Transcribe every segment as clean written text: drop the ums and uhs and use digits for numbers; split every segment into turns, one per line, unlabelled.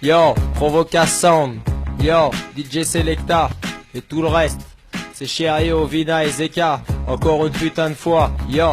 Yo, Provoca Sound, yo, DJ Selecta, et tout le reste. C'est Cherio, Vina et Zeka, encore une putain de fois. Yo,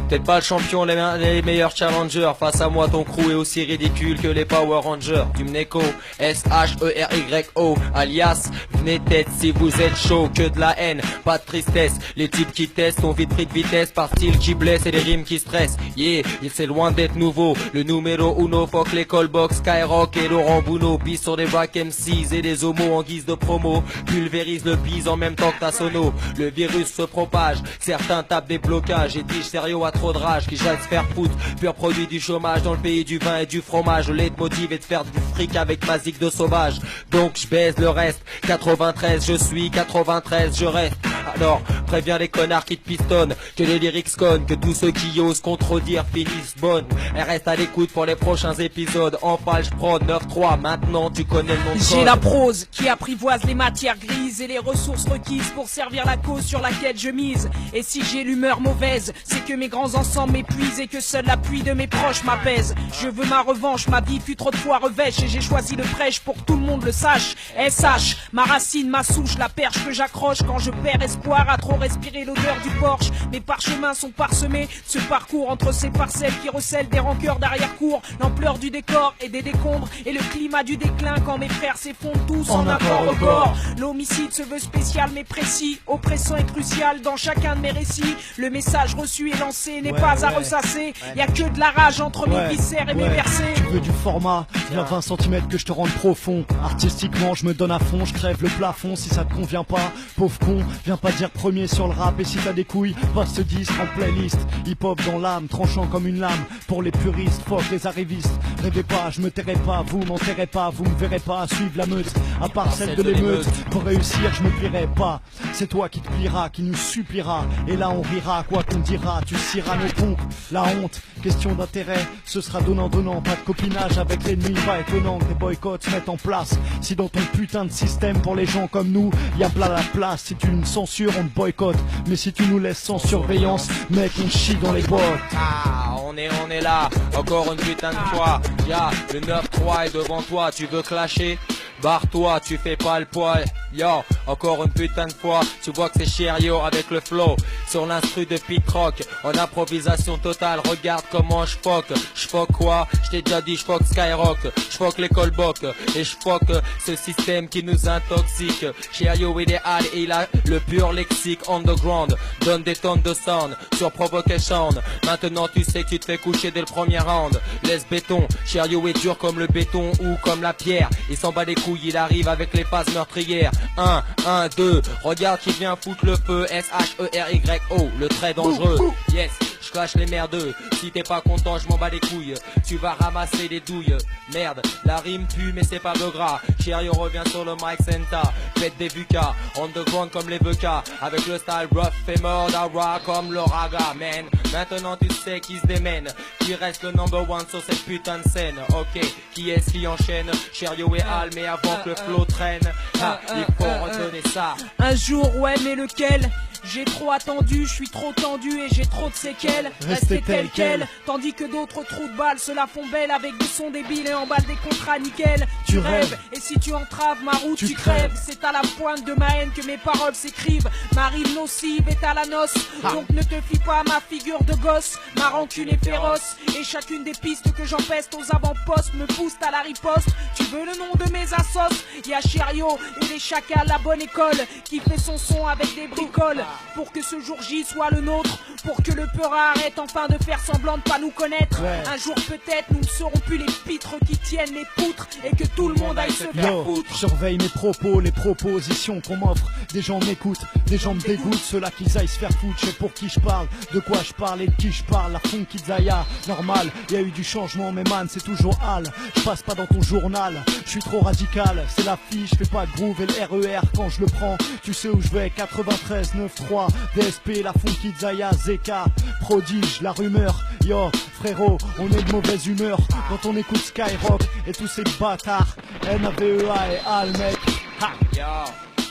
peut-être pas le champion, les meilleurs challengers. Face à moi, ton crew est aussi ridicule que les Power Rangers. Du Mneco, S-H-E-R-Y-O, alias, venez tête si vous êtes chaud. Que de la haine, pas de tristesse. Les types qui testent ont vite pris de vitesse par style qui blesse et les rimes qui stressent. Yeah, c'est loin d'être nouveau. Le numéro uno, fuck les callbox, Skyrock et Laurent Bounot. Pisse sur des bacs MCs et des homos en guise de promo. Pulvérise le bise en même temps que ta sono. Le virus se propage, certains tapent des blocages. Et dis sérieux à trop de rage, qui jase faire foutre. Pur produit du chômage dans le pays du vin et du fromage. Le leitmotiv est de faire du fric avec ma zig de sauvage. Donc je baise le reste. 93 je suis, 93 je reste. Alors préviens les connards qui te pistonnent, que les lyrics connent, que tous ceux qui osent contredire finissent bonnes. Et reste à l'écoute pour les prochains épisodes. En page prod 9-3, maintenant tu connais le nom de code.
J'ai la prose qui apprivoise les matières grises et les ressources requises pour servir la cause sur laquelle je mise. Et si j'ai l'humeur mauvaise, c'est que mes grands ensembles m'épuisent et que seul l'appui de mes proches m'apaise. Je veux ma revanche, ma vie fut trop de fois revêche et j'ai choisi le prêche pour que tout le monde le sache. SH, ma racine, ma souche, la perche que j'accroche quand je perds espoir à trop respirer l'odeur du porche. Mes parchemins sont parsemés, ce parcours entre ces parcelles qui recèlent des rancœurs d'arrière-cour. L'ampleur du décor et des décombres et le climat du déclin quand mes frères s'effondrent tous en un corps au corps. L'homicide se veut spécial mais précis, oppressant et crucial dans chacun de mes récits. Le message reçu et lancé n'est pas à ressasser. Y a que de la rage entre mes viscères et mes versets.
Tu veux du format, viens 20 cm que je te rende profond. Artistiquement je me donne à fond, je crève le plafond. Si ça te convient pas, pauvre con, viens pas dire premier sur le rap. Et si t'as des couilles, va ce disque en playlist. Hip-hop dans l'âme, tranchant comme une lame. Pour les puristes, fuck les arrivistes. Rêvez pas, je me tairai pas, vous m'enterrez pas. Vous me verrez pas suivre la meute, à part celle de l'émeute. Pour réussir je me plierai pas. C'est toi qui te plieras, qui nous suppliera. Et là on rira, quoi qu'on dira. Tu ciras nos pompes, la honte, question d'intérêt. Ce sera donnant-donnant, pas de copinage avec l'ennemi. Pas étonnant que des boycotts se mettent en place. Si dans ton putain de système pour les gens comme nous, y a plein la place. Si tu nous censures, on te boycotte. Mais si tu nous laisses sans surveillance, mec, on chie dans les bottes.
Ah, on est là, encore une putain de fois. Y'a le 9-3 est devant toi, tu veux clasher? Barre-toi, tu fais pas le poil. Yo, encore une putain de fois. Tu vois que c'est Cherio avec le flow. Sur l'instru de Pete Rock, en improvisation totale. Regarde comment je fuck quoi? Je t'ai déjà dit, je fuck Skyrock. Je fuck les callbox. Et je fuck ce système qui nous intoxique. Cherio idéal et il a le pur lexique underground. Donne des tonnes de sound sur Provocation. Maintenant tu sais que tu te fais coucher dès le premier round. Laisse béton, Cherio est dur comme le béton ou comme la pierre. Il s'en bat les couilles, il arrive avec les phases meurtrières. 1, 2, regarde qui vient foutre le feu. S-H-E-R-Y-O, le très dangereux. Yes, je clash les merdeux. Si t'es pas content, je m'en bats les couilles. Tu vas ramasser les douilles. Merde, la rime pue mais c'est pas de gras. Cherio revient sur le mic Senta. Pète des bucas, underground comme les becas. Avec le style rough et murder comme le raga, man. Maintenant tu sais qui se démène, qui reste le number one sur cette putain de scène. Ok, qui est-ce qui enchaîne? Cherio et Al, mais avant que le flow traîne, il faut redonner ça.
Un jour, ouais, mais lequel? J'ai trop attendu, je suis trop tendu et j'ai trop de séquelles. Restez tel quel. Tandis que d'autres trous de balles se la font belle avec des sons débiles et emballent des contrats nickel. Tu rêves, et si tu entraves ma route, tu crèves. C'est à la pointe de ma haine que mes paroles s'écrivent. Ma rime nocive est à la noce. Donc ne te fie pas à ma figure de gosse. Ma rancune est féroce. Et chacune des pistes que j'empeste aux avant-postes me pousse à la riposte. Tu veux le nom de mes assos? Y'a Cherio et les chacals, la bonne école, qui fait son son avec des bricoles. Pour que ce jour J soit le nôtre, pour que le peur arrête enfin de faire semblant de pas nous connaître. Un jour peut-être nous ne serons plus les pitres qui tiennent les poutres et que tout le monde aille se faire foutre.
Surveille mes propos, les propositions qu'on m'offre. Des gens m'écoutent, des gens me dégoûtent. Ceux-là qu'ils aillent se faire foutre, je sais pour qui je parle, de quoi je parle et de qui je parle. La funky Zaya, normal, y a eu du changement mais man c'est toujours Al. Je passe pas dans ton journal, je suis trop radical. C'est la fille, je fais pas de groove et le RER quand je le prends. Tu sais où je vais, 93, 9-3, DSP, la funky Zaya, Zeka, prodige, la rumeur. Yo, frérot, on est de mauvaise humeur quand on écoute Skyrock et tous ces bâtards. NAVEA et Al, mec. Ha.
Yo,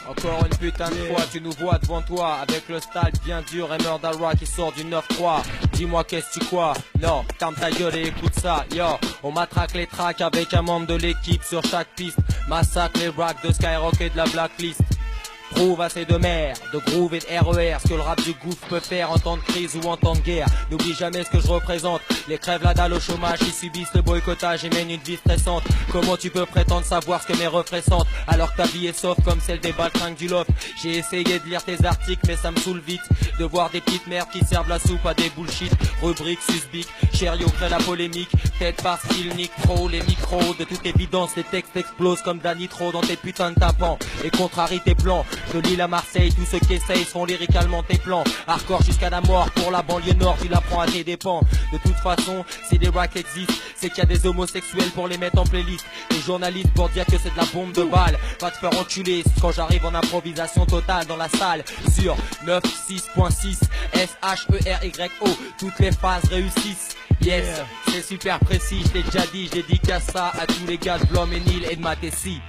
encore une putain de fois, tu nous vois devant toi avec le style bien dur et Murder Rock qui sort du 9-3. dis-moi qu'est-ce que tu crois. Non, ferme ta gueule et écoute ça, yo. On matraque les tracks avec un membre de l'équipe sur chaque piste. Massacre les racks de Skyrock et de la blacklist. Prouve assez de mer, de groove et de RER, ce que le rap du gouffre peut faire en temps de crise ou en temps de guerre. N'oublie jamais ce que je représente, les crèves la dalle au chômage qui subissent le boycottage et mènent une vie stressante. Comment tu peux prétendre savoir ce que mes refrains sentent alors que ta vie est soft comme celle des baltringues du loft? J'ai essayé de lire tes articles mais ça me saoule vite de voir des petites merdes qui servent la soupe à des bullshit. Rubrique, susbic, Cherio crée la polémique, peut-être parce qu'il nique trop les micros. De toute évidence les textes explosent comme d'anitro dans tes putains de tapants et contrarie tes plans. De Lille à Marseille, tous ceux qui essayent seront lyricalement tes plans. Hardcore jusqu'à la mort pour la banlieue nord, tu l'apprends à tes dépens. De toute façon, si des racks existent, c'est qu'il y a des homosexuels pour les mettre en playlist. Des journalistes pour dire que c'est de la bombe de balle. Va te faire enculer quand j'arrive en improvisation totale dans la salle. Sur 96.6 SHERYO, toutes les phases réussissent. Yes, c'est super précis, je l'ai déjà dit, je dédicace ça à tous les gars de Blom-et-Nil et de Matessi.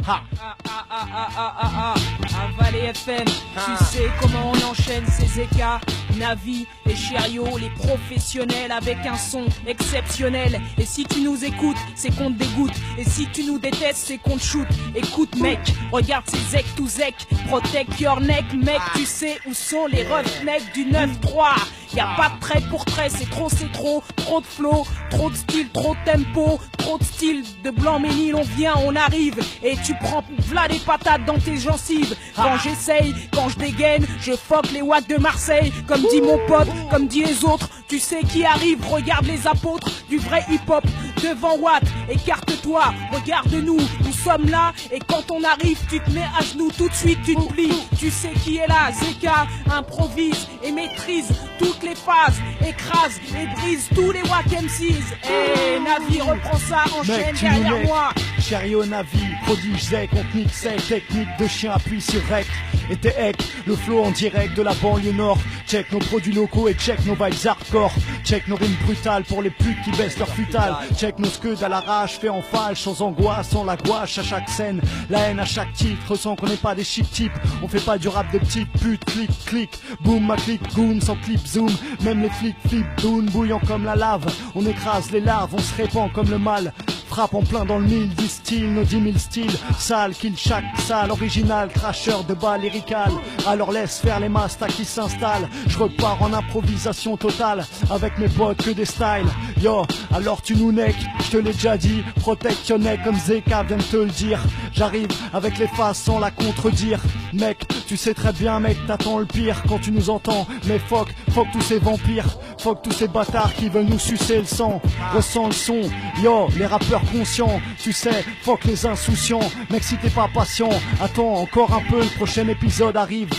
Avalé FM, tu sais comment on enchaîne ces écarts. Navi et Cherio, les professionnels avec un son exceptionnel. Et si tu nous écoutes, c'est qu'on te dégoûte. Et si tu nous détestes, c'est qu'on te shoot. Écoute mec, regarde ces zec to zec. Protect your neck mec, tu sais où sont les roughnecks du 9-3. Y'a pas de trait pour trait, c'est trop de flow, trop de style, trop de tempo, trop de style de Blom-et-Nil, on vient, on arrive, et tu prends v'là des patates dans tes gencives. Quand j'essaye, quand je dégaine, je fuck les watts de Marseille, comme dit mon pote, comme dit les autres, tu sais qui arrive, regarde les apôtres du vrai hip-hop, devant Watt, écarte-toi, regarde-nous, nous sommes là, et quand on arrive, tu te mets à genoux, tout de suite tu te plies, tu sais qui est là, Zeka, improvise et maîtrise toutes les phases, écrase et brise tous les wack MCs. Et Navi reprend ça, enchaîne derrière moi.
Cherio, Navi, prodige zec, on te nique sec, technique de chien appuie sur rec. Et t'es hec, le flow en direct de la banlieue nord. Check nos produits locaux et check nos vibes hardcore. Check nos rimes brutales pour les putes qui baissent leur futale. Check nos scuds à l'arrache, fait en fâche, sans angoisse, sans la gouache à chaque scène. La haine à chaque titre, ressent qu'on n'est pas des chic types. On fait pas du rap de petites putes, clic, clic, boum, ma clic, boom, sans clip, zoom. Même les flics, flip, down, bouillant comme la lave. On écrase les larves, on se répand comme le mal. Frappe en plein dans le mille, 10 styles, nos 10 000 styles. Sale, kill chaque salle, original, cracheur de balles lyrical. Alors laisse faire les mastas qui s'installent. Je repars en improvisation totale, avec mes potes que des styles. Yo, alors tu nous neck, je te l'ai déjà dit. Protect your neck comme Zeka vient de te le dire. J'arrive avec les faces sans la contredire. Mec, tu sais très bien mec, t'attends le pire quand tu nous entends. Mais fuck tous ces vampires, fuck tous ces bâtards qui veulent nous sucer le sang. Ressens le son, yo, les rappeurs conscients, tu sais, fuck les insouciants. Mec, si t'es pas patient, attends encore un peu, le prochain épisode arrive.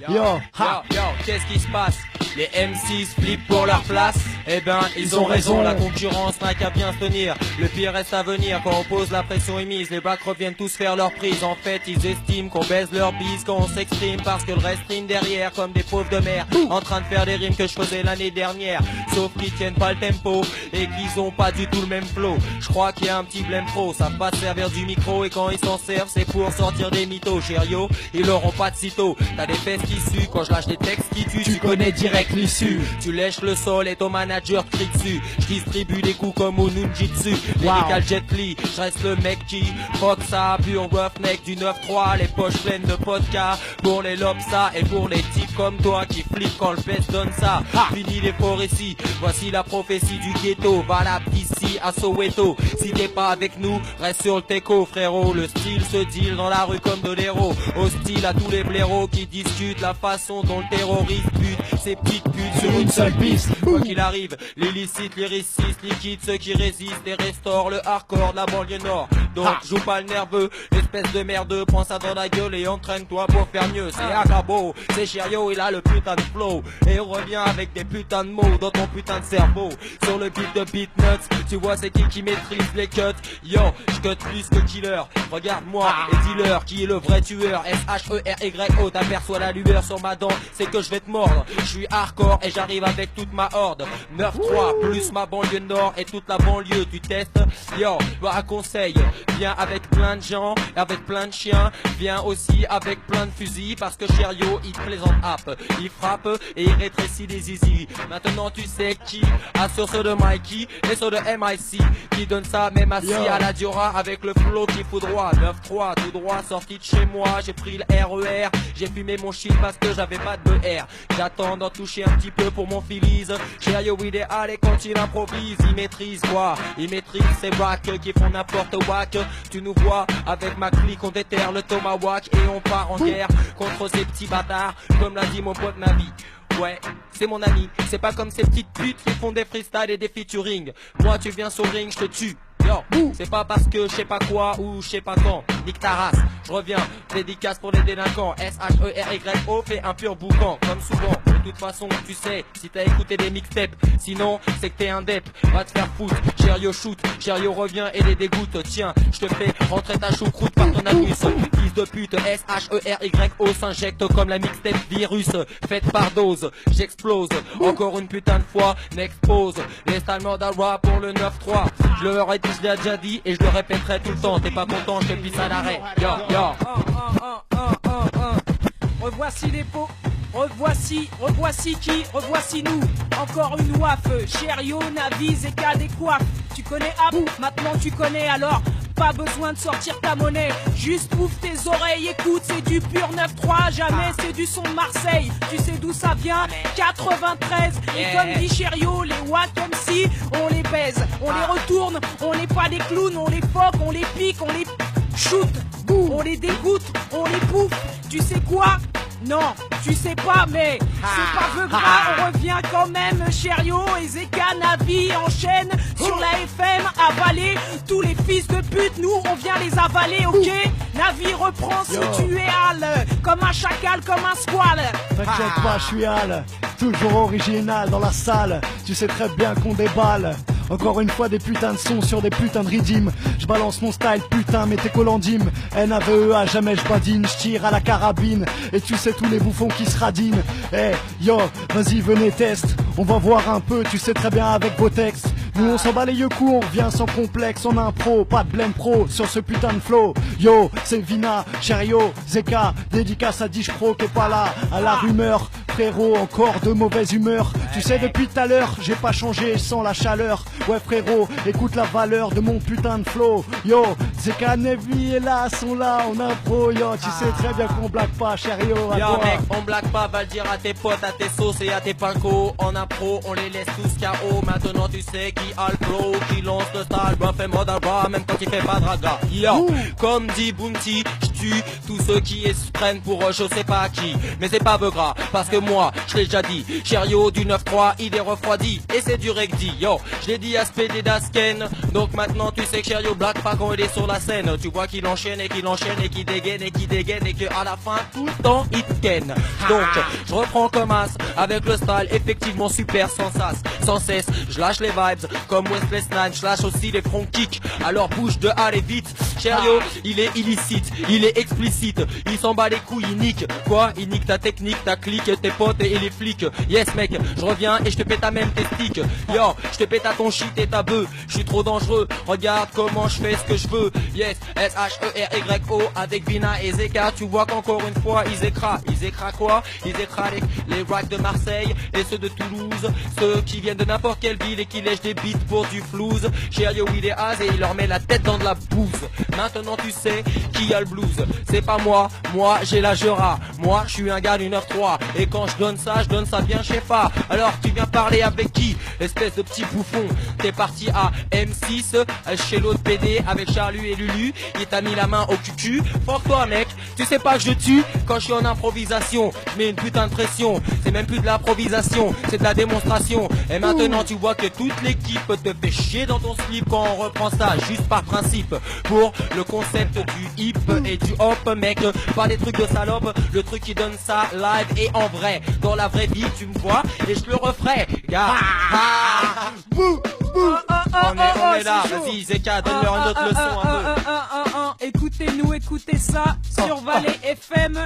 Yo,
qu'est-ce qui se passe? Les M6 flippent pour leur place. Eh ben, ils ont raison, la concurrence n'a qu'à bien se tenir. Le pire reste à venir, quand on pose la pression est mise. Les blacks reviennent tous faire leur prise. En fait, ils estiment qu'on baise leur bise quand on s'exprime, parce que le reste rime derrière comme des pauvres de mer, en train de faire des rimes que je faisais l'année dernière. Sauf qu'ils tiennent pas le tempo et qu'ils ont pas du tout le même flow. Je crois qu'il y a un petit blême pro, savent pas se servir du micro, et quand ils s'en servent, c'est pour sortir des mythos. Cherio, ils l'auront pas de sitôt. T'as des fesses qui suent quand je lâche des textes qui tuent. Tu connais direct l'issue. Tu lèches le sol et ton manager te crie dessus. Je distribue des coups comme au Nunjitsu. Lyrical Jet Li, je reste le mec qui fuck ça, pur roughneck du 9-3. Les poches pleines de vodka pour les lobs et pour les types comme toi qui flippent quand le peste donne ça. Fini les faux récits, voici la prophétie du ghetto, valable d'ici à Soweto. Si t'es pas avec nous, reste sur le teco frérot. Le style se deal dans la rue comme de l'héros. Hostile à tous les blaireaux qui discutent la façon dont le terroriste bute ces petites putes sur une seule piste. Quoi qu'il arrive, l'illicite, lyriciste, liquide, ceux qui résistent et restaurent le hardcore de la banlieue nord. Donc joue pas le nerveux, espèce de merdeux, prends ça dans la gueule et entraîne-toi pour faire mieux. C'est Akabo, c'est Cherio, il a le putain de flow, et on revient avec des putains de mots dans ton putain de cerveau. Sur le beat de Beatnuts, tu vois c'est qui maîtrise les cuts. Yo, je cut plus que killer, regarde-moi et dis-leur qui est le vrai tueur. SHERYO, t'aperçois la lueur sur ma dent, c'est que je vais te mordre. Je suis hardcore et j'arrive avec toute ma horde. 9-3 plus ma banlieue nord et toute la banlieue. Tu testes, yo, un conseil. Viens avec plein de gens, avec plein de chiens. Viens aussi avec plein de fusils. Parce que Cherio, il plaisante app. Il frappe et il rétrécit les zizi. Maintenant tu sais qui assure ceux de Mikey et ceux de MIC. Qui donne ça même assis à la Diora avec le flow qui fout droit. 9-3 tout droit sorti de chez moi. J'ai pris le RER. J'ai fumé mon shit parce que j'avais pas de BR. J'attends d'en toucher un petit peu pour mon Phillies. Cherio idéal et quand il improvise, il maîtrise quoi? Il maîtrise ces racks qui font n'importe whack. Tu nous vois avec ma clique, on déterre le tomahawk et on part en guerre contre ces petits bâtards. Comme l'a dit mon pote Navi. Ouais, c'est mon ami, c'est pas comme ces petites putes qui font des freestyles et des featuring. Moi tu viens sur ring, je te tue. Yo, c'est pas parce que je sais pas quoi ou je sais pas quand. Nique ta race, je reviens, dédicace pour les délinquants. SHERYO fait un pur boucan, comme souvent. De toute façon, tu sais, si t'as écouté des mixtapes, sinon c'est que t'es un dep. Va te faire foutre, Cherio shoot, Cherio revient et les dégoûte. Tiens, je te fais rentrer ta choucroute par ton anus. Fils de pute, SHERYO s'injecte comme la mixtape virus. Faite par dose, j'explose. Encore une putain de fois, n'expose. Les Stalmord à rap pour le 9-3. Je leur ai dit, je l'ai déjà dit et je le répéterai tout le temps. T'es pas content, je te pisse à l'arrêt. Yo, yo.
Revoici les pots. Revoici qui, revoici nous. Encore une waf, Cherio, Navi, Zeka, des coiffes. Tu connais App, maintenant tu connais alors. Pas besoin de sortir ta monnaie, juste ouvre tes oreilles, écoute, c'est du pur 9-3, jamais c'est du son de Marseille. Tu sais d'où ça vient? 93. Et comme dit Cherio, les Wack MC, on les baise, on les retourne, on n'est pas des clowns, on les foque, on les pique, on les shoot, on les dégoûte, on les bouffe. Tu sais quoi? Non, tu sais pas, mais c'est pas veux gras, on revient quand même. Cherio et Zeka, Navi enchaînent sur la FM, avaler tous les fils de pute, nous on vient les avaler, ok? Navi reprend si tu es Al, comme un chacal, comme un squal.
T'inquiète pas, je suis Al, toujours original dans la salle. Tu sais très bien qu'on déballe. Encore une fois des putains de sons sur des putains de rythmes. Je balance mon style putain mais t'es colandime. NAVEA jamais je badine. Je tire à la carabine. Et tu sais tous les bouffons qui se radinent. Yo, vas-y venez test. On va voir un peu, tu sais très bien avec vos textes. Nous on s'en bat les yeux coups, on revient sans complexe. On a un pro, pas de blême pro sur ce putain de flow. Yo, c'est Vina, Cherio, Zeka. Dédicace à Dish Pro qui est pas là. À la rumeur, frérot, encore de mauvaise humeur. Tu sais depuis tout à l'heure, j'ai pas changé, je sens la chaleur. Ouais frérot, écoute la valeur de mon putain de flow. Yo, Zeka, Nevi et là, sont là, on a un pro. Yo, tu sais très bien qu'on blague pas, Cherio.
Yo mec, on blague pas, va le dire à tes potes, à tes sauces et à tes pincos. En impro, on les laisse tous KO. Maintenant tu sais qui a le flow, qui lance le style, bah fait mode à bras, même quand il fait pas draga. Yo, comme dit Bounty, j'tue tous ceux qui se prennent pour je sais pas qui. Mais c'est pas gras, parce que moi, je l'ai déjà dit. Cherio du 9-3, il est refroidi, et c'est du regdi. Yo, je l'ai dit à Spédé Dasken, donc maintenant tu sais que Cherio blague pas quand il est sur la scène. Tu vois qu'il enchaîne et qu'il enchaîne et qu'il dégaine et qu'il dégaine et qu'à la fin, tout le temps, il te ken. Donc, je reprends comme as, avec le style effectivement super sans sas. Sans cesse, je lâche les vibes, comme Wesley Snipes, je lâche aussi les front kicks. Alors bouge de aller vite. Cherio, il est illicite, il est explicite, il s'en bat les couilles, il nique. Quoi? Il nique ta technique, ta clique, tes potes et les flics. Yes mec, je reviens et je te pète à même tes sticks. Yo, je te pète à ton shit et ta bœuf. Je suis trop dangereux, regarde comment je fais ce que je veux. Yes, SHERYO avec Vina et Zeka. Tu vois qu'encore une fois ils écrasent. Ils écrasent quoi? Ils écrasent les racks de Marseille et ceux de Toulouse. Ceux qui viennent de n'importe quelle ville et qui lèchent des beats pour du flouze. Cherio il est az et il leur met la tête dans de la bouse. Maintenant tu sais qui a le blues. C'est pas moi, moi j'ai la Jura. Moi je suis un gars du 9-3. Et quand je donne ça bien chez Fa. Alors tu viens parler avec qui? Espèce de petit bouffon. T'es parti à M6 chez l'autre PD avec Charlu et Lulu. Il t'a mis la main au cucu. Fuck toi mec, tu sais pas que je tue quand je suis en improvisation. Je mets une putain de pression. C'est même plus de l'improvisation, c'est de la démonstration. Et maintenant tu vois que toute l'équipe te fait chier dans ton slip quand on reprend ça juste par principe. Pour le concept du hip et du hop mec, pas des trucs de salope, le truc qui donne ça live et en vrai. Dans la vraie vie tu me vois et je le referai. Gars, on est là, vas-y Zeka, donne-leur une autre leçon un peu.
Écoutez-nous, écoutez ça sur Valley FM.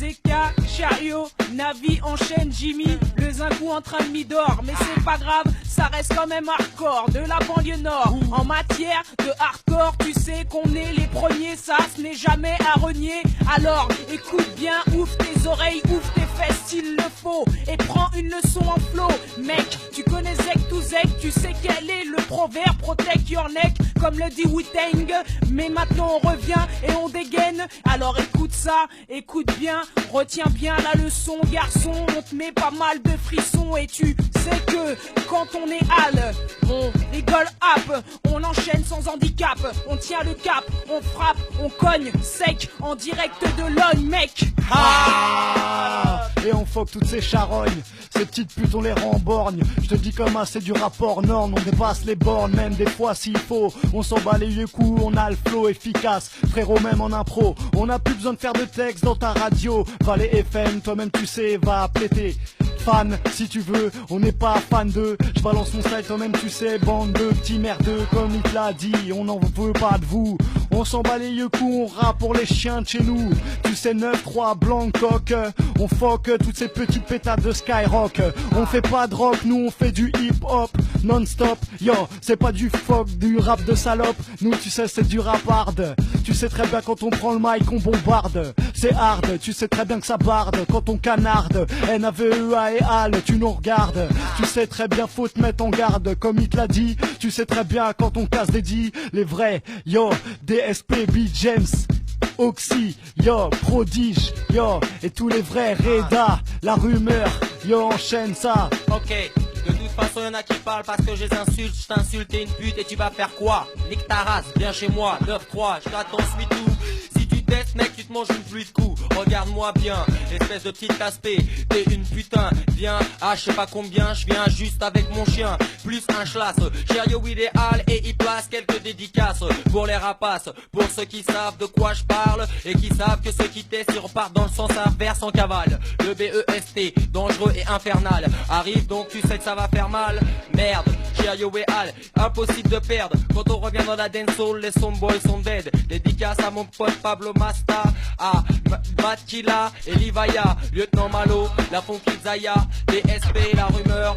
Zeka, Chariot, Navi enchaîne Jimmy, le Zingou en train de m'idore. Mais c'est pas grave, ça reste quand même hardcore, de la banlieue nord. En matière de hardcore, tu sais qu'on est les premiers, ça ce n'est jamais à renier. Alors écoute bien, ouvre tes oreilles, ouvre tes fesses s'il le faut, et prends une leçon en flow. Mec, tu connais Zek to Zek, tu sais quel est le proverbe, protect your neck, comme le dit Wu-Tang. Mais maintenant on revient et on dégaine. Alors écoute ça, écoute bien, retiens bien la leçon, garçon. On te met pas mal de frissons et tu sais que quand on est hal, on rigole up, on enchaîne sans handicap, on tient le cap, on frappe, on cogne sec en direct de Logne, mec.
Et on fuck toutes ces charognes, ces petites putes on les rend borgnes. Je te dis comme c'est du rapport Norn, on dépasse les bornes, même des fois s'il faut. On s'en bat les yeux coups, on a le flow efficace. Frérot, même en impro, on n'a plus besoin de faire de texte dans ta radio. Va les FM, toi-même tu sais, va péter. Fan, si tu veux, on n'est pas fan d'eux. Je balance mon style, toi-même tu sais, bande de petits merdeux. Comme il te l'a dit, on n'en veut pas de vous. On s'en bat les yeux coups, on rappe pour les chiens de chez nous. Tu sais, 9-3, Blancoc. On fuck toutes ces petites pétades de Skyrock. On fait pas de rock, nous on fait du hip-hop non-stop. Yo, c'est pas du fuck, du rap de salope. Nous tu sais, c'est du rap hard. Tu sais très bien quand on prend le mic, on bombarde. C'est hard, tu sais très bien que ça barde quand on canarde. NAVEA et HAL, tu nous regardes. Tu sais très bien, faut te mettre en garde, comme il te l'a dit. Tu sais très bien quand on casse des dits. Les vrais, yo, DSP, B James, Oxy, yo, Prodige, yo, et tous les vrais, Reda, la rumeur, yo, enchaîne ça.
Ok, de toute façon y'en a qui parlent parce que je les insulte, je t'insulte, t'es une pute et tu vas faire quoi? Nique ta race, viens chez moi, 9-3, je t'attends, suis tout. Si tu testes mec, tu te manges une pluie de coups. Regarde-moi bien, espèce de petite aspect, t'es une putain, viens, je sais pas combien, je viens juste avec mon chien, plus un chlasse, Cherio idéal et il place quelques dédicaces pour les rapaces, pour ceux qui savent de quoi je parle et qui savent que ceux qui testent ils repartent dans le sens inverse en cavale. Le BEST, dangereux et infernal, arrive donc tu sais que ça va faire mal, merde, Cherio et Al, impossible de perdre, quand on revient dans la dancehall, les boys sont dead, dédicace à mon pote Pablo Masta, à Matkila et Livaya, Lieutenant Malo, la Funky Zaya, DSP, la rumeur,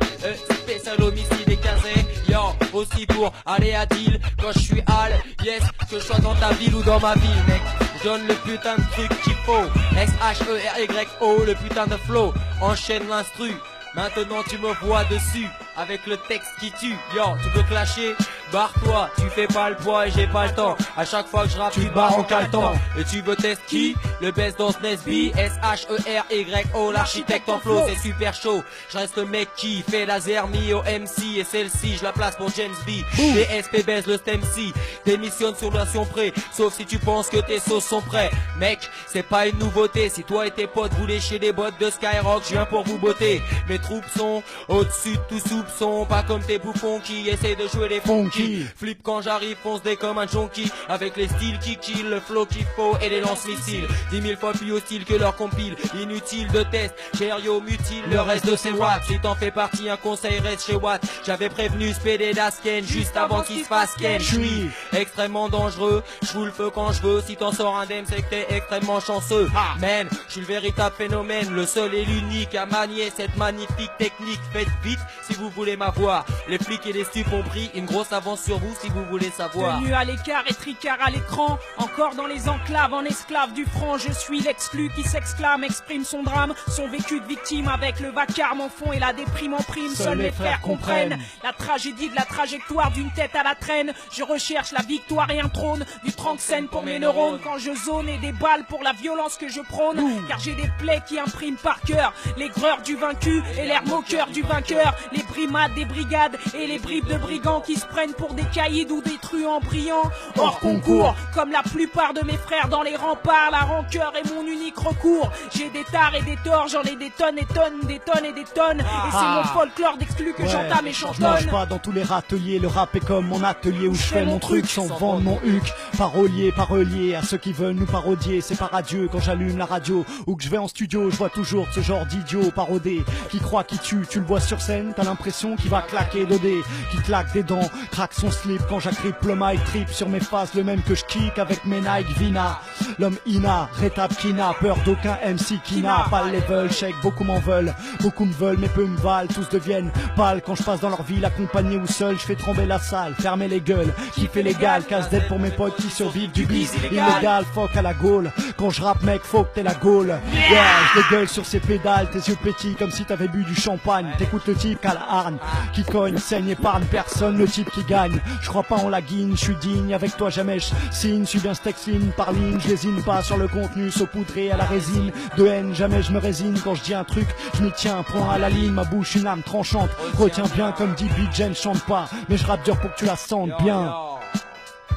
spécial homicide et casé, yo, aussi pour aller à deal, quand je suis Al, yes, que je sois dans ta ville ou dans ma ville, mec, je donne le putain de truc qu'il faut, SHERYO, le putain de flow, enchaîne l'instru, maintenant tu me vois dessus, avec le texte qui tue, yo, tu veux clasher? Barre-toi, tu fais pas le poids et j'ai pas le temps. À chaque fois que je rappe, tu te barres en caletant. Et tu veux tester qui? Le best dans ce Nesby, SHERYO, l'architecte en flow, c'est super chaud. Je reste le mec qui fait la zermie au MC et celle-ci, je la place pour James B. DSP baise le stem C, démissionne sur version près, sauf si tu penses que tes sauces sont prêts. Mec, c'est pas une nouveauté, si toi et tes potes vous léchez des bottes de Skyrock, je viens pour vous botter. Mes troupes sont au-dessus de tout soupçon, pas comme tes bouffons qui essaient de jouer les funky. Flip quand j'arrive, fonce dès comme un junkie, avec les styles qui kill, le flow qu'il faut et les lance-missiles 10 000 fois plus hostile que leur compile. Inutile de test, Cherio mutile le reste de ses watts. Si t'en fais partie, un conseil reste chez Watt. J'avais prévenu ce PD d'Asken juste avant qu'il se fasse ken. J'suis extrêmement dangereux, j'fous le feu quand je veux. Si t'en sors indemne, c'est que t'es extrêmement chanceux. Man, j'suis le véritable phénomène, le seul et l'unique à manier cette magnifique technique. Faites vite si vous voulez m'avoir. Les flics et les stupes ont pris une grosse avance sur vous si vous voulez savoir.
Tenu à l'écart et tricard à l'écran, encore dans les enclaves, en esclave du franc, je suis l'exclu qui s'exclame, exprime son drame, son vécu de victime avec le vacarme en fond et la déprime en prime. Seuls mes frères comprennent la tragédie de la trajectoire d'une tête à la traîne. Je recherche la victoire et un trône, du 30 scènes pour mes neurones quand je zone et des balles pour la violence que je prône. Car j'ai des plaies qui impriment par cœur l'aigreur du vaincu et l'air moqueur du vainqueur. Les brimades des brigades et les bribes de brigands qui se prennent pour des caïds ou des truands brillants hors concours. Comme la plupart de mes frères dans les remparts, la rancœur est mon unique recours. J'ai des tares et des torts, j'en ai des tonnes et tonnes, des tonnes et des tonnes. Et c'est mon folklore d'exclus que j'entame et chantonne.
Je mange pas dans tous les râteliers, le rap est comme mon atelier où je fais mon truc sans vendre mon huc. Parolier, parolier, à ceux qui veulent nous parodier, c'est par adieu quand j'allume la radio ou que je vais en studio, je vois toujours ce genre d'idiot parodé qui croit qu'il tue, tu le vois sur scène, t'as l'impression l'impression qu'il va claquer 2D, qui claque des dents, craque son slip quand j'agrippe le mic, trip sur mes faces, le même que je kick avec mes Nike Vina. L'homme Ina, rétape qui n'a peur d'aucun MC qui n'a pas le level, shake, beaucoup m'en veulent, beaucoup me veulent, mais peu me valent, tous deviennent pâles quand je passe dans leur ville, accompagné ou seul, je fais trembler la salle, fermer les gueules, kiffer légal, casse-tête pour mes potes qui survivent du bis illégal, fuck à la Gaule, quand je rappe mec, faut que t'aies la Gaule, yeah, je dégueule sur ces pédales, tes yeux pétillent comme si t'avais bu du champagne, t'écoutes le type qu'à la hargne, qui cogne, saigne, épargne personne, le type qui gagne, je crois pas en la guigne, je suis digne, avec toi jamais je signe, je suis bien steak ligne par ligne, je lésine pas sur le contenu, saupoudré à la résine, de haine, jamais je me résine, quand je dis un truc, je m'y tiens, point à la ligne, ma bouche une âme tranchante, retiens bien comme dit Big Jen, chante pas, mais je rappe dur pour que tu la sentes bien.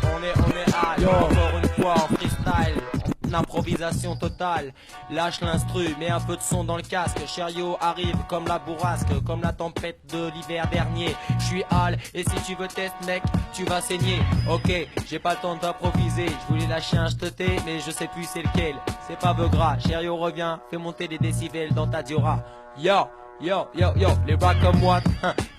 On est high, encore une fois en freestyle, en improvisation totale. Lâche l'instru, mets un peu de son dans le casque. Cherio arrive comme la bourrasque, comme la tempête de l'hiver dernier. Je suis Al, et si tu veux test mec, tu vas saigner. Ok, j'ai pas le temps d'improviser, je voulais lâcher un jeté, mais je sais plus c'est lequel. C'est pas Beugras, Cherio revient, fais monter les décibels dans ta Diora. Yo! Yo, yo, yo, les rats comme moi,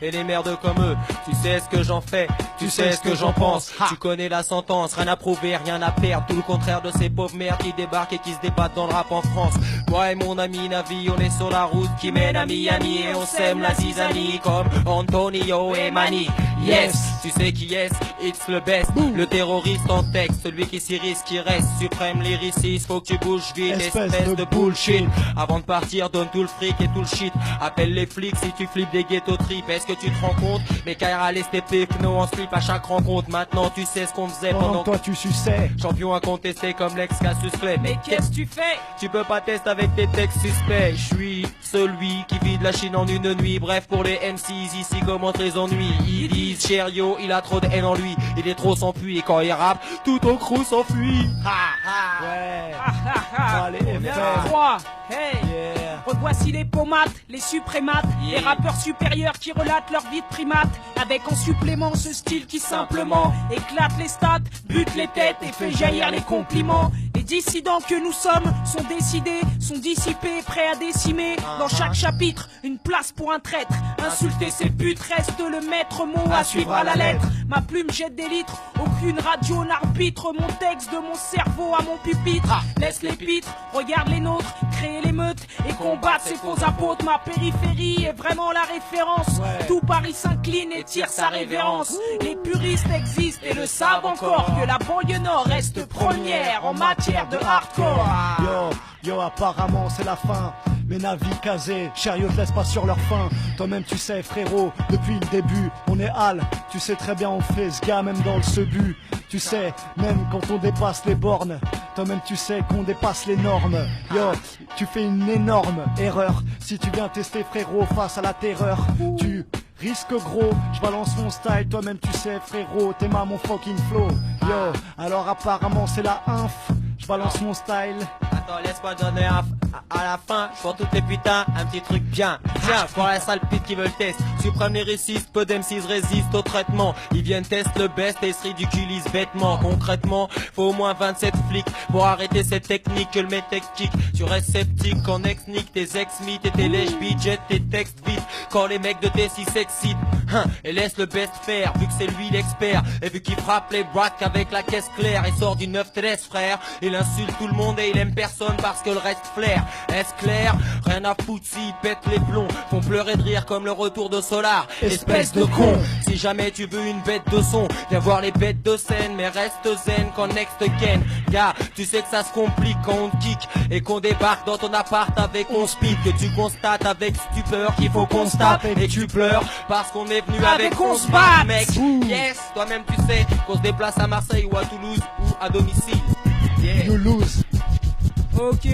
et les merdes comme eux. Tu sais ce que j'en fais, tu sais ce que j'en pense. Tu connais la sentence, rien à prouver, rien à perdre. Tout le contraire de ces pauvres merdes qui débarquent et qui se débattent dans le rap en France. Moi et mon ami Navi, on est sur la route qui mène à Miami. Et on sème la zizanie comme Antonio et Mani. Yes, tu sais qui est, it's le best. Le terroriste en texte, celui qui s'y risque, qui reste suprême lyriciste. Faut que tu bouges vite, espèce de bullshit. Avant de partir, donne tout le fric et tout le shit. Appelle les flics si tu flippes des ghetto trips. Est-ce que tu te rends compte? Mais Kaira laisse tes pecnos en slip à chaque rencontre. Maintenant tu sais ce qu'on faisait pendant
toi tu suçais.
Champion incontesté comme l'ex Cassius Clay.
Mais qu'est-ce que tu fais?
Tu peux pas tester avec tes textes suspects. Je suis celui qui vide la Chine en une nuit. Bref pour les MCs ici commencent les ennuis. Ils disent Cherio, il a trop de haine en lui. Il est trop sans puits et quand il rappe, tout au crew s'enfuit.
Ouais.
Allez, F3. Hey, revoici les pomates, les suprémates, les rappeurs supérieurs qui relatent leur vie de primate, avec en supplément ce style qui simplement éclate les stats, bute les têtes et fait jaillir les compliments. Les dissidents que nous sommes sont décidés, sont dissipés, prêts à décimer. Dans chaque chapitre, une place pour un traître. Insulter ces putes reste le maître mot à suivre à la lettre. Ma plume jette des litres, aucune radio n'arbitre mon texte de mon cerveau à mon pupitre. Laisse les pitres, regarde les nôtres, créer l'émeute et combattre ces faux apôtres. Ma périphérie est vraiment la référence. Tout Paris s'incline et tire sa révérence. Les puristes existent et le savent encore que la banlieue nord reste première en matière de hardcore.
Yo, apparemment c'est la fin. Mais Navi casé, Cherio te laisse pas sur leur faim. Toi-même tu sais frérot, depuis le début, on est Al. Tu sais très bien on fait ce gars même dans le sebu. Tu sais, même quand on dépasse les bornes, toi-même tu sais qu'on dépasse les normes. Yo, tu fais une énorme erreur si tu viens tester frérot face à la terreur. Tu risques gros, je balance mon style, toi-même tu sais frérot, t'aimes mon fucking flow. Yo, alors apparemment c'est la inf, je balance mon style.
Attends, laisse-moi donner à la fin, pour toutes les putains, un petit truc bien. Tiens, pour la sale pute qui veut le test. Suprême lyriciste, peu d'MCs résistent au traitement. Ils viennent tester le best et se ridiculisent bêtement. Concrètement, faut au moins 27 flics pour arrêter cette technique que le mec kick. Tu restes sceptique quand ex-nick tes ex-mythes et tes lèches budget, tes textes vite. Quand les mecs de T6 s'excitent, et laisse le best faire, vu que c'est lui l'expert. Et vu qu'il frappe les braques avec la caisse claire, et sort du 9-13 frère. Il insulte tout le monde et il aime personne parce que le reste flaire. Est-ce clair? Rien à foutre s'ils pètent les plombs, font pleurer de rire comme le retour de Solar. Espèce de con. Si jamais tu veux une bête de son, viens voir les bêtes de scène, mais reste zen quand next ken. Gars, tu sais que ça se complique quand on te kick et qu'on débarque dans ton appart avec 11 speed. Que tu constates avec stupeur qu'il faut qu'on se tape et que tu pleures parce qu'on est venu avec 11 battes, mec. Yes, toi-même tu sais qu'on se déplace à Marseille ou à Toulouse ou à domicile.
You lose.
Ok.